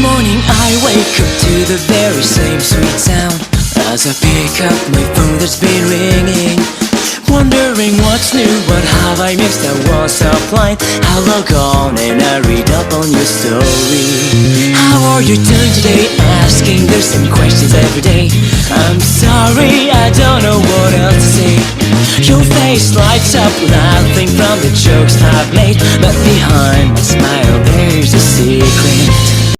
morning I wake up to the very same sweet sound. As I pick up my phone that's been ringing, wondering what's new, what have I missed? I was offline, I log on and I read up on your story. How are you doing today? Asking the same questions every day. I'm sorry, I don't know what else to say. Your face lights up, laughing from the jokes I've made, but behind my smile there's a secret.